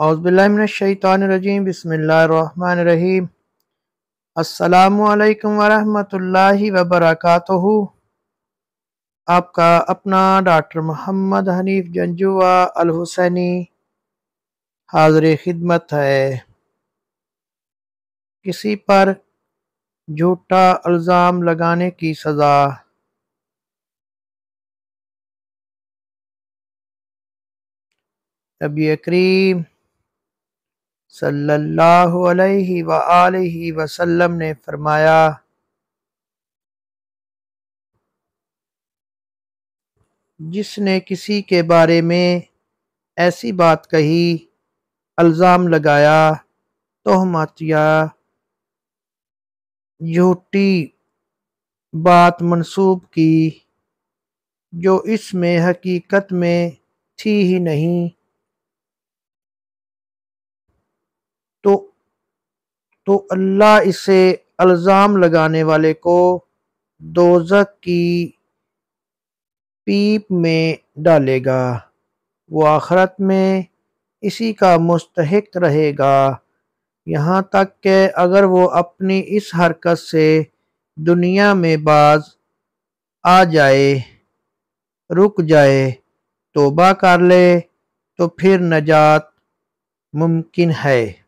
औज़ुबिल्लाहिमिनश्शैतानिर्रजीम बिस्मिल्लाहिर्रहमानिर्रहीम। अस्सलामु अलैकुम वरहमतुल्लाहि वबरकातुहू। आपका अपना डॉक्टर मोहम्मद हनीफ जंजुआ अल हुसैनी हाज़िर खिदमत है। किसी पर झूठा इल्ज़ाम लगाने की सज़ा। नबी करीम सल्लल्लाहु अलैहि वआलिहि वसल्लम ने फरमाया, जिसने किसी के बारे में ऐसी बात कही, इल्ज़ाम लगाया, तोहमत या झूठी बात मंसूब की जो इसमें हकीकत में थी ही नहीं, तो अल्लाह इसे इल्ज़ाम लगाने वाले को दोज़ख की पीप में डालेगा। वो आखिरत में इसी का मुस्तहिक रहेगा, यहाँ तक कि अगर वो अपनी इस हरकत से दुनिया में बाज आ जाए, रुक जाए, तौबा कर ले, तो फिर नजात मुमकिन है।